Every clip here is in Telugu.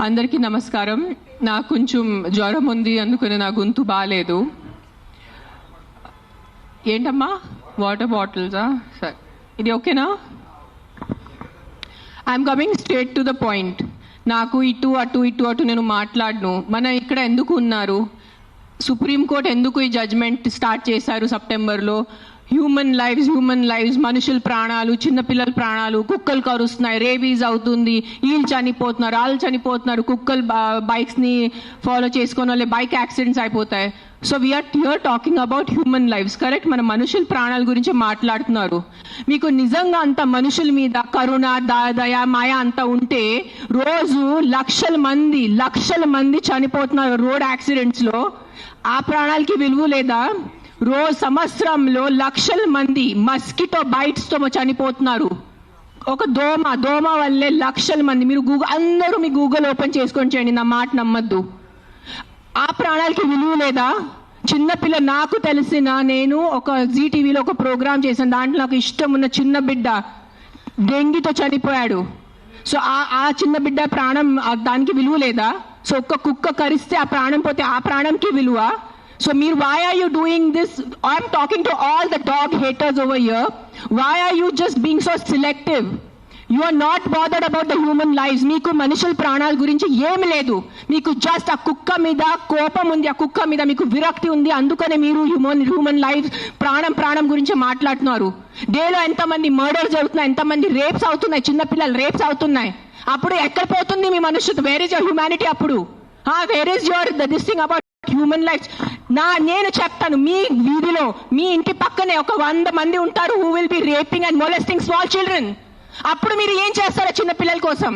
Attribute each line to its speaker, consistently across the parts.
Speaker 1: అందరికీ నమస్కారం. నాకు కొంచెం జ్వరం ఉంది, అందుకని నా గొంతు బాగాలేదు. ఏంటమ్మా వాటర్ బాటిల్సా? సరే, ఇది ఓకేనా? I'm coming straight to the point. నాకు ఇటు అటు నేను మాట్లాడను. మన ఇక్కడ ఎందుకు ఉన్నారు? సుప్రీంకోర్టు ఎందుకు ఈ జడ్జ్మెంట్ స్టార్ట్ చేశారు సెప్టెంబర్లో? హ్యూమన్ లైవ్స్, మనుషుల ప్రాణాలు, చిన్నపిల్లల ప్రాణాలు, కుక్కలు కరుస్తున్నాయి, రేబీస్ అవుతుంది, వీళ్ళు చనిపోతున్నారు, వాళ్ళు చనిపోతున్నారు, కుక్కలు బైక్స్ని ఫాలో చేసుకొని వాళ్ళే బైక్ యాక్సిడెంట్స్ అయిపోతాయి. So we're here talking about human lives, correct? మన మనుషుల ప్రాణాల గురించి మాట్లాడుతున్నారు. మీకు నిజంగా అంత మనుషుల మీద కరుణ, దయ, మాయ అంతా ఉంటే రోజు లక్షల మంది చనిపోతున్నారు రోడ్ యాక్సిడెంట్స్లో. ఆ ప్రాణాలకి విలువ లేదా? రోజు సంవత్సరంలో లక్షల మంది మస్కిటో బైట్స్తో చనిపోతున్నారు. ఒక దోమ వల్లే లక్షల మంది. మీరు అందరూ మీ గూగుల్ ఓపెన్ చేసుకొని చేయండి, నా మాట నమ్మద్దు. ఆ ప్రాణాలకి విలువ లేదా? చిన్నపిల్ల, నాకు నేను ఒక జీటీవీలో ఒక ప్రోగ్రామ్ చేశాను. దాంట్లో నాకు ఇష్టం ఉన్న చిన్న బిడ్డ డెంగీతో చనిపోయాడు. సో ఆ చిన్న బిడ్డ ప్రాణం, దానికి విలువ లేదా? సో ఒక్క కుక్క కరిస్తే ఆ ప్రాణం పోతే ఆ ప్రాణంకి విలువ? So why are you doing this? I'm talking to all the dog haters over here. Why are you just being so selective? You are not bothered about the human lives. Meeku manushal pranal gurinchi em ledu. Meeku just a kukka mida kopam undi, a kukka mida meeku virakti undi, andukane meeru human lives pranam gurinchi maatladutunnaru. Delo enta mandi murders jarugutunnayi, enta mandi rapes avutunnayi, chinna pillalu rapes avutunnayi. Appudu ekkada potundi mee manushyatvam? Where is your humanity appudu? Where is your this thing about human life? నేను చెప్తాను, మీ వీధిలో మీ ఇంటి పక్కనే ఒక 100 మంది ఉంటారు who will be raping and molesting small children. అప్పుడు మీరు ఏం చేస్తారో చిన్న పిల్లల కోసం?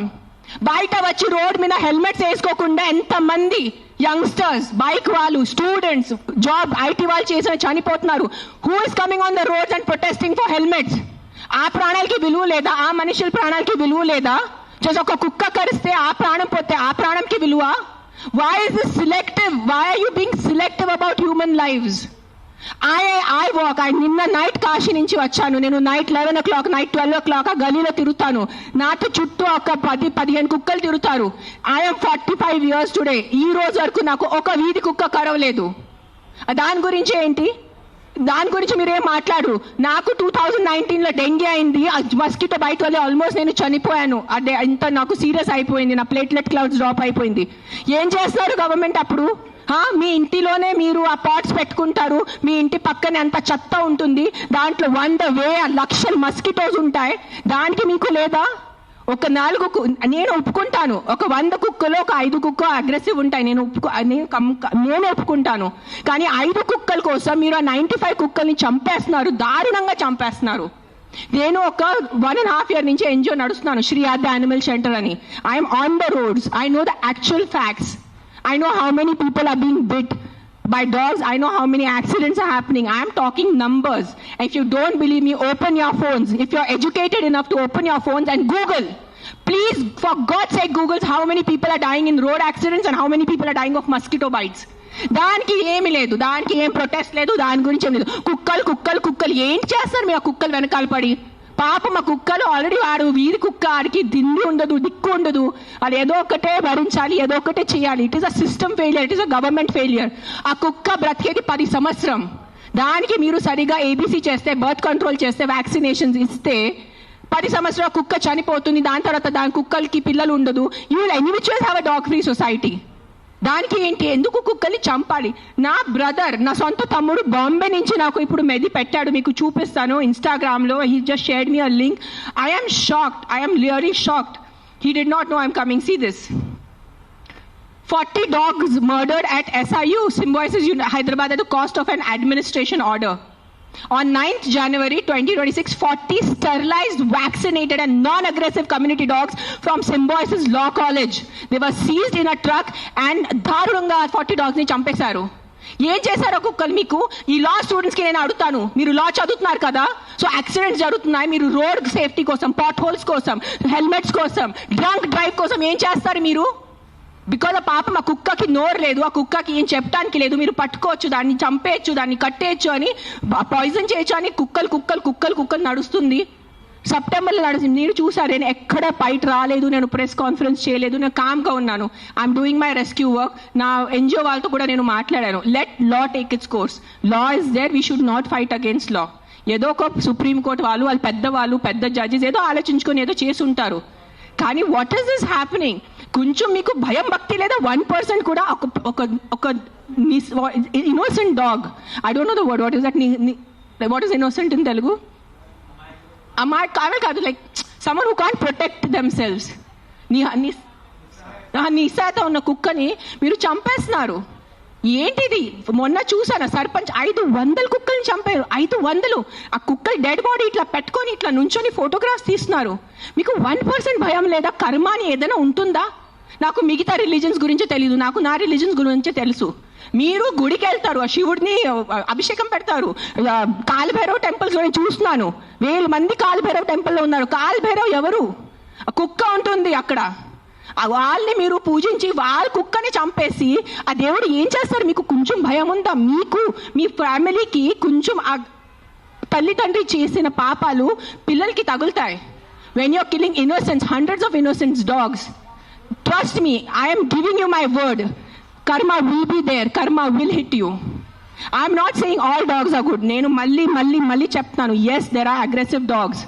Speaker 1: బయట వచ్చి రోడ్ మీద హెల్మెట్స్ వేసుకోకుండా ఎంతమంది యంగ్స్టర్స్, బైక్ వాళ్ళు, స్టూడెంట్స్, జాబ్ ఐటీ వాళ్ళు చేసిన చనిపోతున్నారు. Who is coming on the roads and protesting for helmets? ఆ ప్రాణాలకి విలువ లేదా? ఆ మనుషుల ప్రాణాలకి విలువ లేదా? జస్ట్ ఒక కుక్క కరిస్తే ఆ ప్రాణం పోతే ఆ ప్రాణంకి విలువ? Why is this selective? Why are you being selective about human lives? I walk. నిన్న నైట్ కాశీ నుంచి వచ్చాను. నేను నైట్ 11 o'clock, నైట్ 12 o'clock ఆ గలీలో తిరుగుతాను. నాతో చుట్టూ ఒక 10-15 కుక్కలు తిరుగుతారు. I'm 45 years today. ఈ రోజు వరకు నాకు ఒక వీధి కుక్క కరవలేదు. దాని గురించి ఏంటి? దాని గురించి మీరేం మాట్లాడరు. నాకు 2019లో డెంగీ అయింది, మస్కిటో బైట్ వల్ల ఆల్మోస్ట్ నేను చనిపోయాను. అదే ఇంత నాకు సీరియస్ అయిపోయింది, నా ప్లేట్లెట్ కౌంట్స్ డ్రాప్ అయిపోయింది. ఏం చేస్తున్నారు గవర్నమెంట్ అప్పుడు? మీ ఇంటిలోనే మీరు ఆ పాట్స్ పెట్టుకుంటారు, మీ ఇంటి పక్కనే అంత చెత్త ఉంటుంది, దాంట్లో 100,000 లక్షల మస్కిటోస్ ఉంటాయి. దానికి మీకు లేదా? ఒక 4 నేను ఒప్పుకుంటాను, ఒక 100 కుక్కలో ఒక 5 కుక్క అగ్రెసివ్ ఉంటాయి, నేను ఒప్పుకుంటాను. కానీ 5 కుక్కల కోసం మీరు ఆ 95 కుక్కల్ని చంపేస్తున్నారు, దారుణంగా చంపేస్తున్నారు. నేను ఒక 1.5 year నుంచి ఎన్జిఓ నడుస్తున్నాను, శ్రీ ఆద్య యానిమల్ షెల్టర్ అని. I'm on the roads. I know the actual facts. I know how many people are being bit by dogs. I know how many accidents are happening. I am talking numbers. If you don't believe me, open your phones. If you're educated enough to open your phones and Google. Please, for God's sake, Google how many people are dying in road accidents and how many people are dying of mosquito bites. దానికి ఏమి లేదు, దానికి ఏం ప్రొటెస్ట్ లేదు, దాని గురించి ఏం లేదు. కుక్కలు ఏం చేస్తారు మీ ఆ కుక్కలు వెనకాల పడి? పాపం మా కుక్కలు ఆల్రెడీ వాడు వీధి కుక్క, ఆడికి దిండి ఉండదు, దిక్కు ఉండదు. అది ఏదో ఒకటే భరించాలి, ఏదో ఒకటే చేయాలి. It is a system failure, it is a government failure. ఆ కుక్క బ్రతికేది 10 సంవత్సరం. దానికి మీరు సరిగా ఏబీసీ చేస్తే, బర్త్ కంట్రోల్ చేస్తే, వ్యాక్సినేషన్స్ ఇస్తే 10 సంవత్సరాల కుక్క చనిపోతుంది. దాని తర్వాత దాని కుక్కలకి పిల్లలు ఉండదు. You will anyways have a dog free society. దానికి ఏంటి? ఎందుకు కుక్కల్ని చంపాలి? నా బ్రదర్, నా సొంత తమ్ముడు బాంబే నుంచి నాకు ఇప్పుడు మెది పెట్టాడు, మీకు చూపిస్తాను ఇన్స్టాగ్రామ్లో. He just shared me a link. I am shocked. I am really shocked. He did not know I'm coming. See this. 40 dogs murdered at SIU, Symbiosis Hyderabad at the cost of an administration order. On 9th January 2026, 40 sterilized, vaccinated and non-aggressive community dogs from Symbiosis Law College. They were seized in a truck and దారుణంగా 40 dogs ని చంపేశారు. ఏం చేశారో కుక్కలు మీకు? ఈ లా స్టూడెంట్స్ కి నేను అడుగుతాను, మీరు లా చదువుతున్నారు కదా, సో యాక్సిడెంట్స్ జరుగుతున్నాయి, మీరు రోడ్ సేఫ్టీ కోసం, పాట్ హోల్స్ కోసం, హెల్మెట్స్ కోసం, డ్రంక్ డ్రైవ్ కోసం ఏం చేస్తారు మీరు? బికాజ్ ఆ పాపం ఆ కుక్కకి నోరు లేదు, ఆ కుక్కకి ఏం చెప్పడానికి లేదు. మీరు పట్టుకోవచ్చు, దాన్ని చంపేయచ్చు, దాన్ని కట్టేయచ్చు, అని పాయిజన్ చేయొచ్చు అని కుక్కలు నడుస్తుంది. సెప్టెంబర్లో నడిచింది. మీరు చూసారు, నేను ఎక్కడ బయట రాలేదు, నేను ప్రెస్ కాన్ఫరెన్స్ చేయలేదు, నేను కామ్గా ఉన్నాను. I'm doing my rescue work. నా ఎన్జిఓ వాళ్ళతో కూడా నేను మాట్లాడాను. Let law take its course. Law is there, we should not fight against law. ఏదో ఒక సుప్రీంకోర్టు వాళ్ళు పెద్దవాళ్ళు, పెద్ద జడ్జెస్ ఏదో ఆలోచించుకొని ఏదో చేసి ఉంటారు. కానీ వాట్ ఈస్ దిస్ హ్యాపెనింగ్? కొంచెం మీకు భయం భక్తి లేదా? 1% కూడా ఒక innocent dog, I don't know the word, what is that, what is innocent in Telugu? కాదు, like someone who can't protect themselves. నిశాత ఉన్న కుక్కని మీరు చంపేస్తున్నారు. ఏంటిది? మొన్న చూసాను, సర్పంచ్ 500 కుక్కల్ని చంపారు. 500. ఆ కుక్కలు డెడ్ బాడీ ఇట్లా పెట్టుకొని ఇట్లా నుంచొని ఫోటోగ్రాఫ్స్ తీస్తున్నారు. మీకు 1% భయం లేదా? కర్మ అని ఏదైనా ఉంటుందా? నాకు మిగతా రిలీజన్స్ గురించి తెలీదు, నాకు నా రిలీజన్స్ గురించి తెలుసు. మీరు గుడికి వెళ్తారు, ఆ శివుడిని అభిషేకం పెడతారు. కాలభైరవ్ టెంపుల్స్ నేను చూస్తున్నాను, 1000 మంది కాలభైరవ్ టెంపుల్లో ఉన్నారు. కాలభైరవ్ ఎవరు? కుక్క ఉంటుంది అక్కడ. వాళ్ళని మీరు పూజించి వాళ్ళ కుక్కని చంపేసి ఆ దేవుడు ఏం చేస్తారు? మీకు కొంచెం భయం ఉందా? మీకు మీ ఫ్యామిలీకి కొంచెం ఆ తల్లిదండ్రి చేసిన పాపాలు పిల్లలకి తగులుతాయి. When you're killing innocents, hundreds of innocents dogs, trust me, I am giving you my word, karma will be there, karma will hit you. I am not saying all dogs are good. నేను మళ్ళీ చెప్తాను, yes there are aggressive dogs.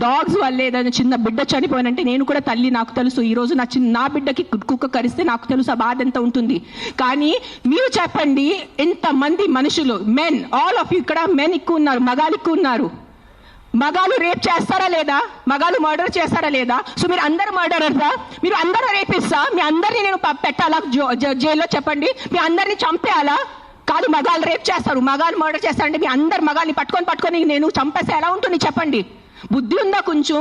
Speaker 1: Dogs వల్ల ఏదైనా చిన్న బిడ్డ చనిపోయినంటే, నేను కూడా తల్లి, నాకు తెలుసు. ఈరోజు నా బిడ్డకి కుక్క కరిస్తే నాకు తెలుసు ఆ బాధ ఎంత ఉంటుంది. కానీ మీరు చెప్పండి, ఇంతమంది మనుషులు, మెన్, ఆల్ ఆఫ్ యూ, ఇక్కడ మెన్ ఎక్కువ ఉన్నారు, మగాలు ఎక్కువ ఉన్నారు. మగాలు రేప్ చేస్తారా లేదా? మగాలు మర్డర్ చేస్తారా లేదా? సో మీరు అందరు మర్డరర్సా? మీరు అందరూ రేపిస్తా? మీ అందరినీ నేను పెట్టాలా జైల్లో? చెప్పండి, మీ అందరినీ చంపేయాలా? కాదు, మగాలు రేప్ చేస్తారు, మగాలు మర్డర్ చేస్తారంటే మీ అందరు మగాల్ని పట్టుకొని నేను చంపేస్తే ఎలా ఉంటుంది చెప్పండి? బుద్ధి ఉందా కొంచెం?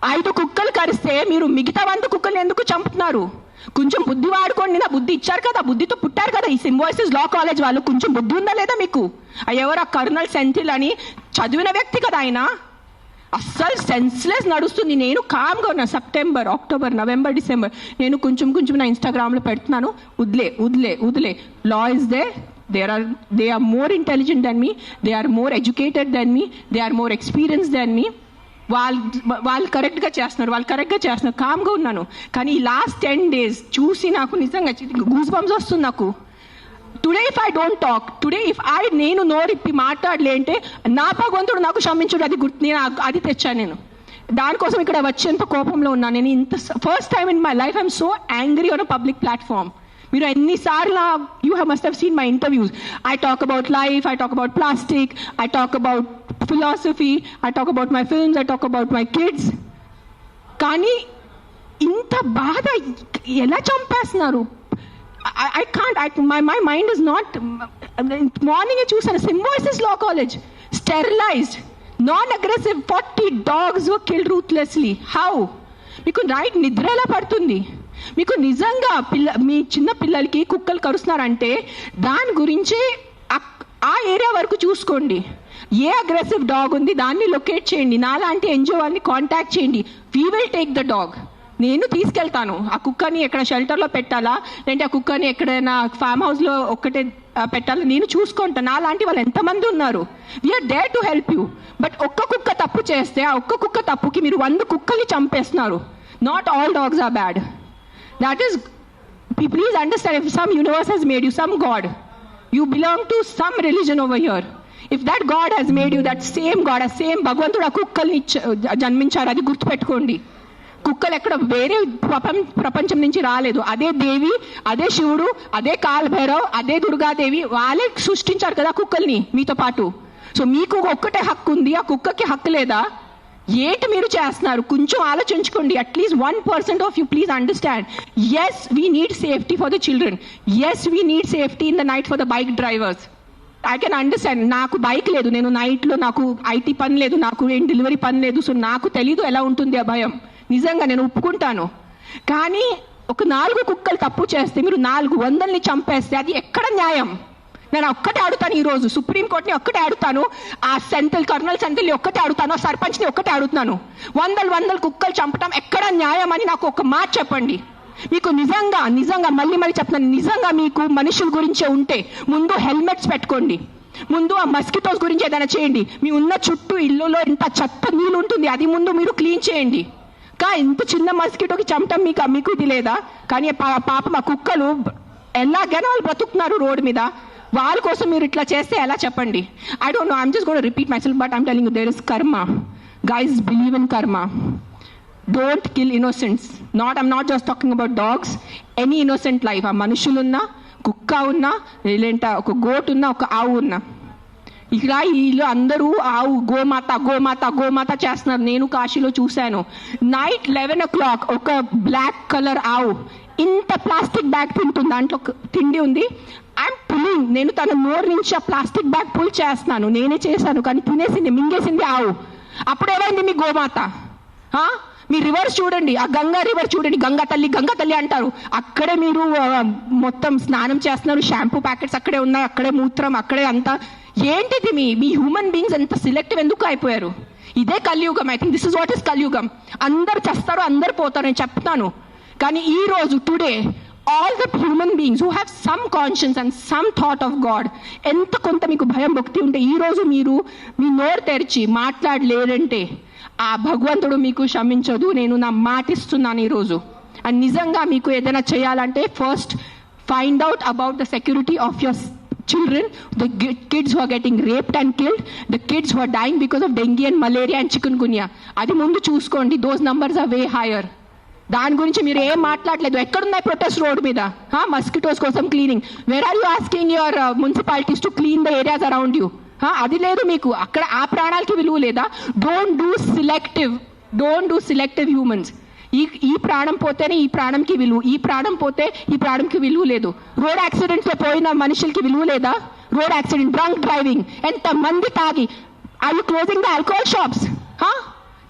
Speaker 1: 5 కుక్కలు కరిస్తే మీరు మిగతా 100 కుక్కల్ని ఎందుకు చంపుతున్నారు? కొంచెం బుద్ధి వాడుకోండి. నా బుద్ధి ఇచ్చారు కదా, బుద్ధితో పుట్టారు కదా. ఈ సింబాయిసిస్ లా కాలేజ్ వాళ్ళు కొంచెం బుద్ధి ఉందా లేదా మీకు? ఎవరు ఆ కర్నల్ సెంథిల్ అని చదివిన వ్యక్తి కదా ఆయన. అస్సలు సెన్స్లెస్ నడుస్తుంది. నేను కామ్గా ఉన్నా. సెప్టెంబర్, అక్టోబర్, నవంబర్, డిసెంబర్ నేను కొంచెం నా ఇన్స్టాగ్రామ్లో పెడుతున్నాను. వదిలే. Law is they are more intelligent than me, they are more educated than me, they are more experienced than me. వాళ్ళు కరెక్ట్గా చేస్తున్నారు, కామ్గా ఉన్నాను. కానీ ఈ లాస్ట్ 10 days చూసి నాకు నిజంగా గూస్ బంప్స్ వస్తుంది నాకు. Today if I don't talk, నేను నోరిప్పి మాట్లాడలే అంటే నా భగవంతుడు నాకు క్షమించుడు, అది నేను అది తెచ్చాను. నేను దానికోసం ఇక్కడ వచ్చేంత కోపంలో ఉన్నాను. నేను ఇంత first time in my life I'm so angry on a public platform. మీరు ఎన్నిసార్లు you must have seen my interviews. I talk about life, I talk about plastic, I talk about philosophy, I talk about my films, I talk about my kids. కానీ ఇంత బాధ ఎలా చంపేస్తున్నారు? I can't, my mind is not. Morning చూసాను, symbiosis law college, sterilised, non-aggressive 40 dogs were killed ruthlessly. How? మీకు నైట్ నిద్ర ఎలా పడుతుంది? మీకు నిజంగా మీ చిన్న పిల్లలకి కుక్కలు కరుస్తున్నారంటే దాని గురించి ఆ ఏరియా వరకు చూసుకోండి. ఏ అగ్రెసివ్ డాగ్ ఉంది దాన్ని లొకేట్ చేయండి. నాలాంటి ఎన్జిఓ వాళ్ళని కాంటాక్ట్ చేయండి. We will take the dog. నేను తీసుకెళ్తాను. ఆ కుక్కని ఎక్కడ షెల్టర్లో పెట్టాలా, లేదంటే ఆ కుక్కని ఎక్కడైనా ఫామ్ హౌస్లో ఒక్కటే పెట్టాలా, నేను చూసుకుంటాను. నాలాంటి వాళ్ళు ఎంతమంది ఉన్నారు. We're there to help you. But ఒక్క కుక్క తప్పు చేస్తే ఆ ఒక్క కుక్క తప్పుకి మీరు 100 కుక్కల్ని చంపేస్తున్నారు. Not all dogs are bad. That is, please understand, if some universe he's made you, some God, you belong to some religion over here. If that God has made you, that same God, a same భగవంతుడు ఆ కుక్కల్ని జన్మించారు, అది గుర్తుపెట్టుకోండి. కుక్కలు ఎక్కడ వేరే ప్రపంచం నుంచి రాలేదు. అదే దేవి, అదే శివుడు, అదే కాలభైరవ్, అదే దుర్గాదేవి, వాళ్ళే సృష్టించారు కదా కుక్కల్ని మీతో పాటు. సో మీకు ఒక్కటే హక్కు ఉంది, ఆ కుక్కకి హక్కు లేదా? ఏంటి మీరు చేస్తున్నారు? కొంచెం ఆలోచించుకోండి. At least 1% of you please understand. Yes, we need safety for the children. Yes, we need safety in the night for the bike drivers. I can understand. నాకు బైక్ లేదు, నేను నైట్లో, నాకు ఐటీ పని లేదు, నాకు ఏం డెలివరీ పని లేదు. సో నాకు తెలీదు ఎలా ఉంటుంది ఆ భయం. నిజంగా నేను ఒప్పుకుంటాను. కానీ ఒక 4 కుక్కలు తప్పు చేస్తే మీరు 400ని చంపేస్తే అది ఎక్కడ న్యాయం? నేను ఒక్కటే అడుగుతాను ఈరోజు, సుప్రీంకోర్టుని ఒక్కటే అడుగుతాను, ఆ కర్నల్ సెంథిల్ని ఒక్కటే అడుగుతాను, ఆ సర్పంచ్ని ఒక్కటే అడుగుతాను. 100 కుక్కలు చంపటం ఎక్కడ న్యాయం అని నాకు ఒక మాట చెప్పండి. మీకు నిజంగా మళ్ళీ చెప్తున్నాను, నిజంగా మీకు మనుషుల గురించే ఉంటే ముందు హెల్మెట్స్ పెట్టుకోండి. ముందు ఆ మస్కిటోస్ గురించి ఏదైనా చేయండి. మీ ఉన్న చుట్టూ ఇల్లులో ఇంత చెత్త నీళ్ళు ఉంటుంది, అది ముందు మీరు క్లీన్ చేయండి. ఇంత చిన్న మస్కిటోకి చంపటం మీకు ఇది లేదా? కానీ పాపం ఆ కుక్కలు ఎలాగైనా వాళ్ళు బతుకుతున్నారు రోడ్డు మీద. వాళ్ళ కోసం మీరు ఇట్లా చేస్తే ఎలా చెప్పండి? I don't know, I'm just gonna repeat myself, but I'm telling you there is karma. Guys, believe in karma. Don't kill innocents. I'm not just talking about dogs, any innocent life. ఆ మనుషులున్నా, కుక్క ఉన్నా, లేదంటే ఒక గోట్ ఉన్నా, ఒక ఆవు ఉన్నా. ఇక్కడ వీళ్ళు అందరూ ఆవు గోమాత గోమాత గోమాత చేస్తున్నారు. నేను కాశీలో చూశాను. నైట్ 11 o'clock ఒక బ్లాక్ కలర్ ఆవు ఇంత ప్లాస్టిక్ బ్యాగ్ తింటుంది. దాంట్లో తిండి ఉంది. I'm pulling. నేను తన నోరు నుంచి ఆ ప్లాస్టిక్ బ్యాగ్ పుల్ చేస్తున్నాను. నేనే చేశాను, కానీ తినేసింది, మింగేసింది ఆవు. అప్పుడేమైంది మీ గోమాత? మీ రివర్స్ చూడండి, ఆ గంగా రివర్ చూడండి. గంగా తల్లి అంటారు. అక్కడే మీరు మొత్తం స్నానం చేస్తున్నారు. షాంపూ ప్యాకెట్స్ అక్కడే ఉన్నాయి, అక్కడే మూత్రం, అక్కడే అంతా. ఏంటిది మీ హ్యూమన్ బీయింగ్స్ ఎంత సిలెక్టివ్ ఎందుకు అయిపోయారు? ఇదే కలియుగం. I think this is what is కలియుగం. అందరు చేస్తారు, అందరు పోతారు, నేను చెప్తాను. కానీ ఈ రోజు today all the human beings who have some conscience and some thought of God, ఎంత కొంత మీకు భయం భక్తి ఉంటే ఈ రోజు మీరు మీ నోరు తెరిచి మాట్లాడలేదంటే ఆ భగవంతుడు మీకు క్షమించదు. నేను నా మాటిస్తున్నాను ఈరోజు. అండ్ నిజంగా మీకు ఏదైనా చేయాలంటే first find out about the security of your children, the kids who are getting raped and killed, the kids who are dying because of dengue and malaria and chikungunya. అది ముందు చూసుకోండి. those numbers are way higher. దాని గురించి మీరు ఏం మాట్లాడలేదు. ఎక్కడున్నాయి ప్రొటెస్ట్ రోడ్ మీద? మస్కిటోస్ కోసం cleaning. Where are you asking your municipalities to clean the areas around you? అది లేదు మీకు. అక్కడ ఆ ప్రాణాలకి విలువ లేదా? Don't do selective humans. ఈ ప్రాణం పోతేనే ఈ ప్రాణంకి విలువ, ఈ ప్రాణం పోతే ఈ ప్రాణంకి విలువ లేదు. రోడ్ యాక్సిడెంట్స్ లో పోయిన మనుషులకి విలువ లేదా? రోడ్ యాక్సిడెంట్, డ్రంక్ డ్రైవింగ్, ఎంత మంది తాగి. Are you closing the alcohol shops?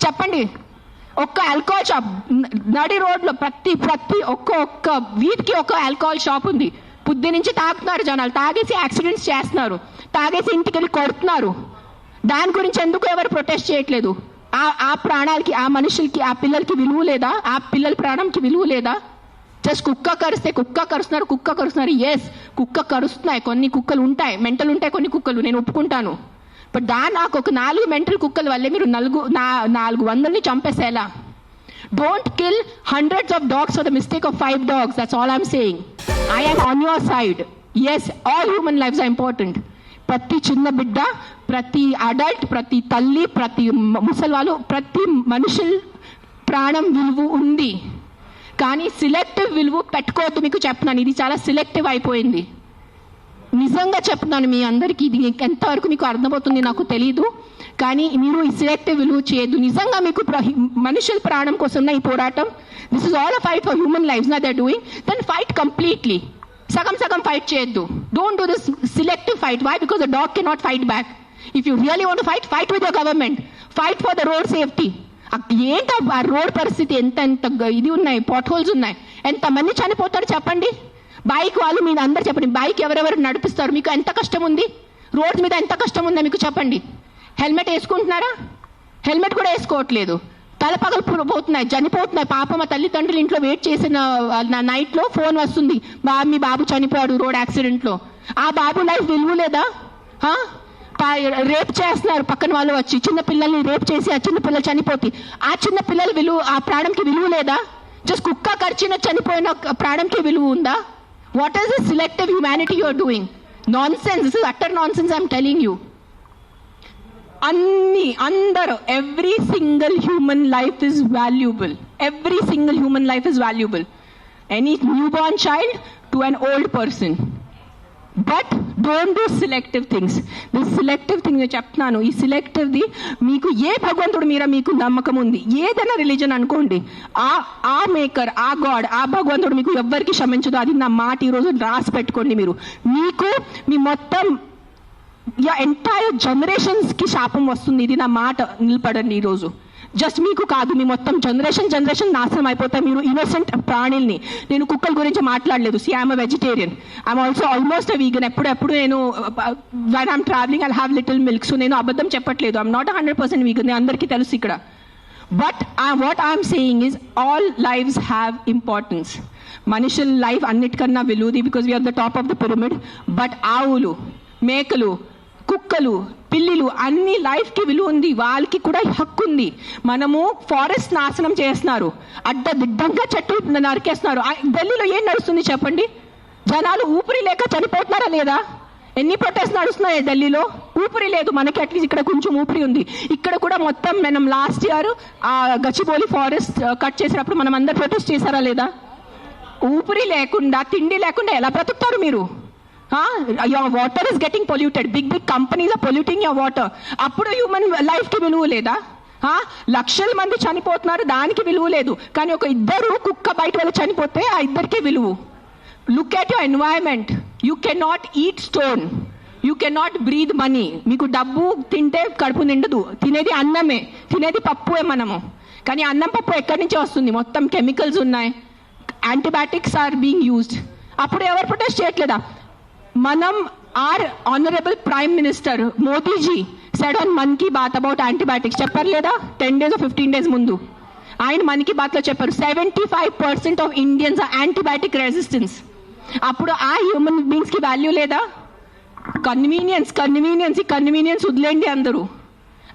Speaker 1: చెప్పండి. ఒక్క ఆల్కహాల్ షాప్ నడి రోడ్లో ప్రతి ఒక్క వీధికి ఒక ఆల్కహాల్ షాప్ ఉంది. పొద్దు నుంచి తాగుతున్నారు జనాలు, తాగేసి యాక్సిడెంట్స్ చేస్తున్నారు, తాగేసి ఇంటికి వెళ్ళి కొడుతున్నారు. దాని గురించి ఎందుకు ఎవరు ప్రొటెస్ట్ చేయట్లేదు? ఆ ప్రాణాలకి, ఆ మనుషులకి, ఆ పిల్లలకి విలువ లేదా? ఆ పిల్లల ప్రాణంకి విలువ లేదా? జస్ట్ కుక్క కరుస్తున్నారు. ఎస్, కుక్క కరుస్తున్నాయి. కొన్ని కుక్కలు ఉంటాయి, మెంటల్ ఉంటాయి కొన్ని కుక్కలు, నేను ఒప్పుకుంటాను. బట్ నాకు ఒక 4 మెంటల్ కుక్కల వల్లే మీరు 400ని చంపేసేలా? Don't kill hundreds of dogs for the mistake of 5 dogs. That's all I'm saying. I am on your side. Yes, all human lives are important. ప్రతి చిన్న బిడ్డ, ప్రతి అడల్ట్, ప్రతి తల్లి, ప్రతి ముసలివాళ్ళు, ప్రతి మనుషుల ప్రాణం విలువ ఉంది. కానీ సిలెక్టివ్ విలువ పెట్టుకోవద్దు. మీకు చెప్తున్నాను, ఇది చాలా సిలెక్టివ్ అయిపోయింది. నిజంగా చెప్తున్నాను మీ అందరికీ. ఇది ఎంతవరకు మీకు అర్థమవుతుంది నాకు తెలీదు, కానీ మీరు ఈ సిలెక్టివ్ విలువ చేయొద్దు. నిజంగా మీకు మనుషుల ప్రాణం కోసం ఈ పోరాటం, this is all a fight for human lives నా they are doing. Then fight completely. సగం ఫైట్ చేయొద్దు. Don't do this selective fight. Why? Because the dog cannot fight back. If you really want fight with your government, fight for the road safety. ఏంటి ఆ రోడ్ పరిస్థితి? ఎంత ఇది ఉన్నాయి, పాట్ హోల్స్ ఉన్నాయి, ఎంతమంది చనిపోతారు చెప్పండి. బైక్ వాళ్ళు మీరు అందరు చెప్పండి, బైక్ ఎవరెవరు నడిపిస్తారు? మీకు ఎంత కష్టం ఉంది? రోడ్ మీద ఎంత కష్టం ఉందో మీకు చెప్పండి. హెల్మెట్ వేసుకుంటున్నారా? హెల్మెట్ కూడా వేసుకోవట్లేదు. తల పగలిపోతున్నాయి, చనిపోతున్నాయి. పాప మా తల్లిదండ్రులు ఇంట్లో వెయిట్ చేసిన నైట్లో ఫోన్ వస్తుంది, మీ బాబు చనిపోయాడు రోడ్ యాక్సిడెంట్లో. ఆ బాబు లైఫ్ విలువ లేదా? రేప్ చేస్తున్నారు పక్కన వాళ్ళు వచ్చి, చిన్న పిల్లల్ని రేప్ చేసి ఆ చిన్న పిల్లలు చనిపోతే ఆ చిన్న పిల్లల విలువ, ఆ ప్రాణంకి విలువ లేదా? జస్ట్ కుక్క కరిచిన చనిపోయిన ప్రాణంకి విలువ ఉందా? What is this selective humanity you are doing? Nonsense. This is utter nonsense. I'm telling you. అందరూ, every single human life is valuable. Every single human life is valuable. Any newborn child to an old person. But don't do selective things. This selective thing నేను చెప్తున్నాను. ఈ సెలెక్టివ్ది మీకు ఏ భగవంతుడు మీద మీకు నమ్మకం ఉంది, ఏదైనా రిలీజన్ అనుకోండి, ఆ మేకర్, ఆ గాడ్, ఆ భగవంతుడు మీకు ఎవ్వరికి క్షమించదు. అది నా మాట. ఈరోజు రాసి పెట్టుకోండి. మీకు మీ మొత్తం ఎంటైర్ జనరేషన్స్ కి శాపం వస్తుంది. ఇది నా మాట. నిలబడండి ఈరోజు. జస్ట్ మీకు కాదు, మీ మొత్తం జనరేషన్ నాశనం అయిపోతాయి. మీరు ఇన్నోసెంట్ ప్రాణుల్ని. నేను కుక్కల గురించి మాట్లాడలేదు. See I'm vegetarian. I'm also almost vegan. ఎప్పుడు నేను when I'm travelling I have little milk. So నేను అబద్ధం చెప్పట్లేదు. I'm not 100% vegan. అందరికీ తెలుసు ఇక్కడ. But what I'm saying is all lives have importance. మనుషుల లైఫ్ అన్నిటికన్నా విలువది, because we are the top of the pyramid. But ఆవులు, మేకలు, కుక్కలు, పిల్లిలు అన్ని లైఫ్కి విలువ ఉంది, వాళ్ళకి కూడా హక్కు ఉంది. మనము ఫారెస్ట్ నాశనం చేస్తున్నారు, అడ్డదిడ్డంగా చెట్లు నరికేస్తున్నారు. ఢిల్లీలో ఏం నడుస్తుంది చెప్పండి? జనాలు ఊపిరి లేక చనిపోతున్నారా లేదా? ఎన్ని ప్రొటెస్ట్ నడుస్తున్నాయి ఢిల్లీలో? ఊపిరి లేదు. మనకి అట్లీస్ట్ ఇక్కడ కొంచెం ఊపిరి ఉంది. ఇక్కడ కూడా మొత్తం మనం లాస్ట్ ఇయర్ ఆ గచ్చిబౌలి ఫారెస్ట్ కట్ చేసినప్పుడు మనం అందరు ప్రొటెస్ట్ చేశారా లేదా? ఊపిరి లేకుండా, తిండి లేకుండా ఎలా బ్రతుకుతారు మీరు? Your water is getting polluted, big companies are polluting your water. అప్పుడు హ్యూమన్ లైఫ్కి విలువ లేదా? లక్షల మంది చనిపోతున్నారు, దానికి విలువ లేదు. కానీ ఒక ఇద్దరు కుక్క బయట వెళ్ళి చనిపోతే ఆ ఇద్దరికి విలువ. Look at your environment. You cannot eat stone, you cannot breathe money. మీకు డబ్బు తింటే కడుపు నిండదు, తినేది అన్నమే, తినేది పప్పుే మనము. కానీ అన్నం పప్పు ఎక్కడి నుంచి వస్తుంది? మొత్తం కెమికల్స్ ఉన్నాయి, యాంటీబయాటిక్స్ ఆర్ బీయింగ్ యూజ్డ్. అప్పుడు ఎవరు ప్రొటెస్ట్ చేయట్లేదా? మనం our honourable prime minister Modiji said on Mann Ki Baat about antibiotics. చెప్పారు లేదా? 10 days or 15 days ముందు ఆయన మన్ కీ బాత్లో చెప్పారు 75% of Indians are antibiotic resistance. అప్పుడు ఆ హ్యూమన్ బీయింగ్స్కి వాల్యూ లేదా? కన్వీనియన్స్ వదిలేండి అందరూ.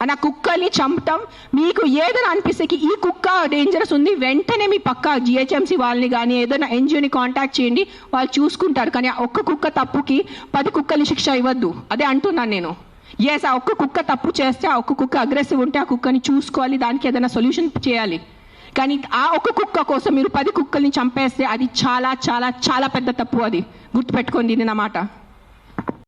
Speaker 1: ఆ కుక్కల్ని చంపటం మీకు ఏదైనా అనిపిస్తే ఈ కుక్క డేంజరస్ ఉంది, వెంటనే మీ పక్క జిహెచ్ఎంసీ వాళ్ళని కానీ ఏదైనా ఎన్జిఓని కాంటాక్ట్ చేయండి, వాళ్ళు చూసుకుంటారు. కానీ ఒక్క కుక్క తప్పుకి 10 కుక్కల్ని శిక్ష ఇవ్వద్దు. అదే అంటున్నాను నేను. ఎస్, ఆ ఒక్క కుక్క తప్పు చేస్తే, ఆ ఒక్క కుక్క అగ్రెసివ్ ఉంటే ఆ కుక్కని చూసుకోవాలి, దానికి ఏదైనా సొల్యూషన్ చేయాలి. కానీ ఆ ఒక్క కుక్క కోసం మీరు 10 కుక్కల్ని చంపేస్తే అది చాలా చాలా చాలా పెద్ద తప్పు. అది గుర్తుపెట్టుకోండి, ఇది నా మాట.